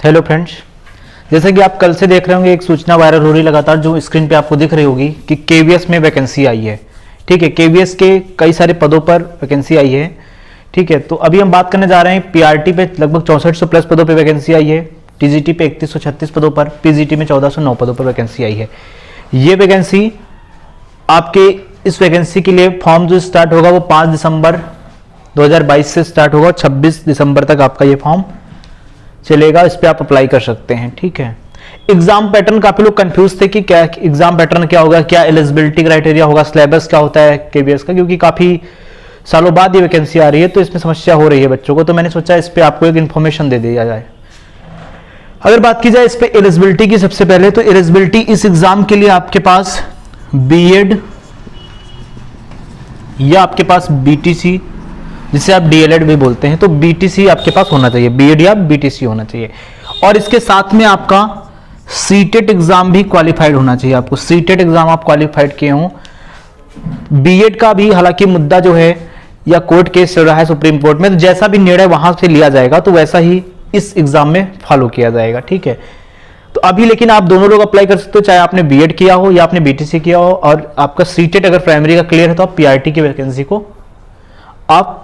Hello friends, जैसे कि आप कल से देख रहे होंगे एक सूचना वायरल हो रही लगातार जो स्क्रीन पे आपको दिख रही होगी कि केवीएस में वैकेंसी आई है। ठीक है, केवीएस के कई सारे पदों पर वैकेंसी आई है। ठीक है, तो अभी हम बात करने जा रहे हैं पीआरटी पे लगभग 6400 प्लस पदों पे वैकेंसी आई है, टीजीटी पे 3136 पदों पर, पीजीटी में 1409 पदों पर वैकेंसी आई है। ये वैकेंसी आपके इस वैकेंसी के लिए फॉर्म जो स्टार्ट होगा वो 5 दिसंबर 2022 से स्टार्ट होगा, 26 दिसंबर तक आपका ये फॉर्म चलेगा। इस पे आप अप्लाई कर सकते हैं। ठीक है, एग्जाम पैटर्न काफी लोग कंफ्यूज थे कि क्या एग्जाम पैटर्न क्या होगा, क्या एलिजिबिलिटी क्राइटेरिया होगा, सिलेबस क्या होता है केवीएस का, क्योंकि काफी सालों बाद ये वैकेंसी आ रही है तो इसमें समस्या हो रही है बच्चों को। तो मैंने सोचा इस पे आपको एक इन्फॉर्मेशन दे दिया जाए। अगर बात की जाए इस पे एलिजिबिलिटी की, सबसे पहले तो एलिजिबिलिटी इस एग्जाम के लिए आपके पास बीएड या आपके पास बीटीसी, जिसे आप डीएलएड भी बोलते हैं, तो बीटीसी आपके पास होना चाहिए, बीएड या बीटीसी होना चाहिए। और इसके साथ में आपका सीटेट एग्जाम भी क्वालिफाइड होना चाहिए। आपको सीटेट एग्जाम आप क्वालिफाइड किए हों। बीएड का भी हालांकि मुद्दा जो है या कोर्ट केस चल रहा है सुप्रीम कोर्ट में, तो जैसा भी निर्णय वहां से लिया जाएगा तो वैसा ही इस एग्जाम में फॉलो किया जाएगा। ठीक है, तो अभी लेकिन आप दोनों लोग अप्लाई कर सकते हो, चाहे आपने बीएड किया हो या आपने बीटीसी किया हो, और आपका सीटेट अगर प्राइमरी का क्लियर है तो आप पीआरटी की वैकेंसी को आप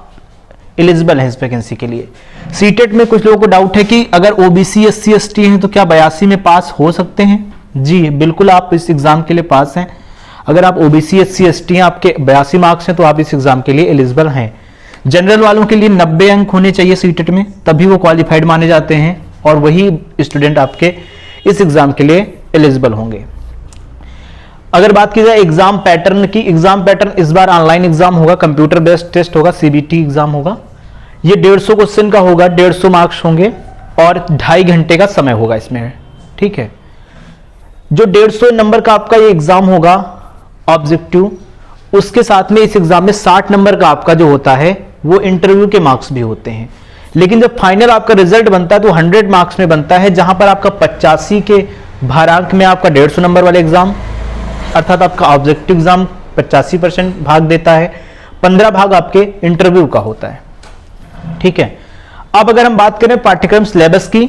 एलिजिबल है इस वैकेंसी के लिए। सीटेट में कुछ लोगों को डाउट है कि अगर ओबीसी एससी एसटी हैं तो क्या 82 में पास हो सकते हैं? जी बिल्कुल, आप इस एग्जाम के लिए पास हैं। अगर आप ओबीसी एससी एसटी हैं, आपके 82 मार्क्स हैं, तो आप इस एग्जाम के लिए एलिजिबल हैं। जनरल वालों के लिए 90 अंक होने चाहिए सीटेट में, तभी वो क्वालिफाइड माने जाते हैं और वही स्टूडेंट आपके इस एग्जाम के लिए एलिजिबल होंगे। अगर बात की जाए एग्जाम पैटर्न की, एग्जाम पैटर्न इस बार ऑनलाइन एग्जाम होगा, कंप्यूटर बेस्ड टेस्ट होगा, सीबीटी एग्जाम होगा। ये 150 क्वेश्चन का होगा, 150 मार्क्स होंगे और 2.5 घंटे का समय होगा इसमें। ठीक है, जो 150 नंबर का आपका ये एग्जाम होगा ऑब्जेक्टिव, उसके साथ में इस एग्जाम में 60 नंबर का आपका जो होता है वो इंटरव्यू के मार्क्स भी होते हैं। लेकिन जब फाइनल आपका रिजल्ट बनता है तो 100 मार्क्स में बनता है, जहां पर आपका 85 के भारांक में आपका 150 नंबर वाला एग्जाम, अर्थात आपका ऑब्जेक्टिव एग्जाम 85% भाग देता है, 15 भाग आपके इंटरव्यू का होता है। ठीक है, अब अगर हम बात करें पाठ्यक्रम सिलेबस की,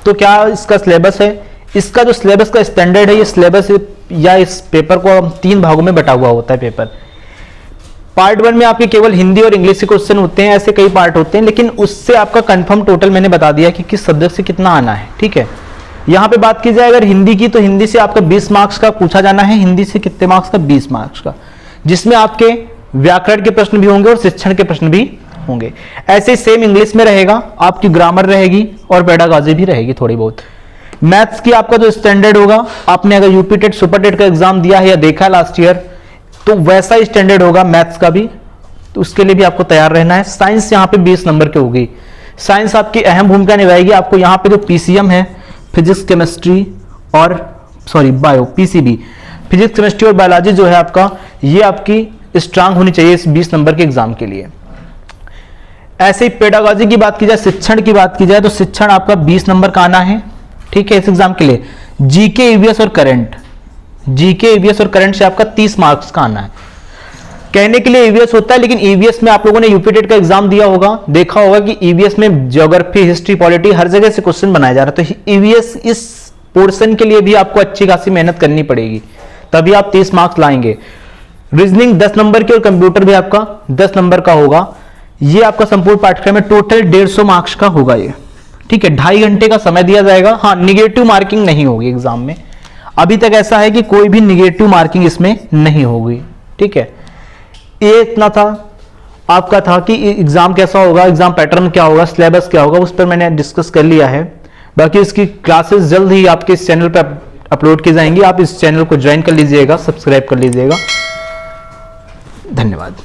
तो क्या इसका सिलेबस है? इसका जो सिलेबस का स्टैंडर्ड है, ये सिलेबस या इस पेपर को 3 भागों में बटा हुआ होता है पेपर। पार्ट 1 में आपके केवल हिंदी और इंग्लिश के क्वेश्चन होते हैं, ऐसे कई पार्ट होते हैं, लेकिन उससे आपका कंफर्म टोटल मैंने बता दिया कि किस सब्जेक्ट से कितना आना है। ठीक है, यहां पे बात की जाए अगर हिंदी की, तो हिंदी से आपका 20 मार्क्स का पूछा जाना है। हिंदी से कितने मार्क्स का? 20 मार्क्स का, जिसमें आपके व्याकरण के प्रश्न भी होंगे और शिक्षण के प्रश्न भी होंगे। ऐसे सेम इंग्लिश में रहेगा, आपकी ग्रामर रहेगी और पेडागॉजी भी रहेगी थोड़ी बहुत। मैथ्स की आपका जो स्टैंडर्ड होगा, आपने अगर यूपी टेट सुपर टेट का एग्जाम दिया है या देखा है लास्ट ईयर, तो वैसा ही स्टैंडर्ड होगा मैथ्स का भी, तो उसके लिए भी आपको तैयार रहना है। साइंस यहाँ पे 20 नंबर की होगी। साइंस आपकी अहम भूमिका निभाएगी। आपको यहाँ पे जो पीसीएम है, फिजिक्स केमिस्ट्री और बायो, पीसीबी, फिजिक्स केमिस्ट्री और बायोलॉजी जो है आपका, ये आपकी स्ट्रांग होनी चाहिए इस 20 नंबर के एग्जाम के लिए। ऐसे ही पेडागॉजी की बात की जाए, शिक्षण की बात की जाए, तो शिक्षण आपका 20 नंबर का आना है। ठीक है, इस एग्जाम के लिए जीके ईवीएस और करंट, जीके ईवीएस और करंट से आपका 30 मार्क्स का आना है। कहने के लिए ईवीएस होता है, लेकिन ईवीएस में आप लोगों ने यूपी टेट का एग्जाम दिया होगा, देखा होगा कि ईवीएस में ज्योग्राफी, हिस्ट्री, पॉलिटी हर जगह से क्वेश्चन बनाया जा रहा है। तो ईवीएस इस पोर्शन के लिए भी आपको अच्छी खासी मेहनत करनी पड़ेगी, तभी आप 30 मार्क्स लाएंगे। रीजनिंग 10 नंबर की और कंप्यूटर भी आपका 10 नंबर का होगा। ये आपका संपूर्ण पाठ्यक्रम में टोटल 150 मार्क्स का होगा ये। ठीक है, 2.5 घंटे का समय दिया जाएगा। हाँ, निगेटिव मार्किंग नहीं होगी एग्जाम में। अभी तक ऐसा है कि कोई भी निगेटिव मार्किंग इसमें नहीं होगी। ठीक है, ये इतना था आपका था कि एग्जाम कैसा होगा, एग्जाम पैटर्न क्या होगा, सिलेबस क्या होगा, उस पर मैंने डिस्कस कर लिया है। बाकी इसकी क्लासेस जल्द ही आपके इस चैनल पर अपलोड की जाएंगी। आप इस चैनल को ज्वाइन कर लीजिएगा, सब्सक्राइब कर लीजिएगा। धन्यवाद।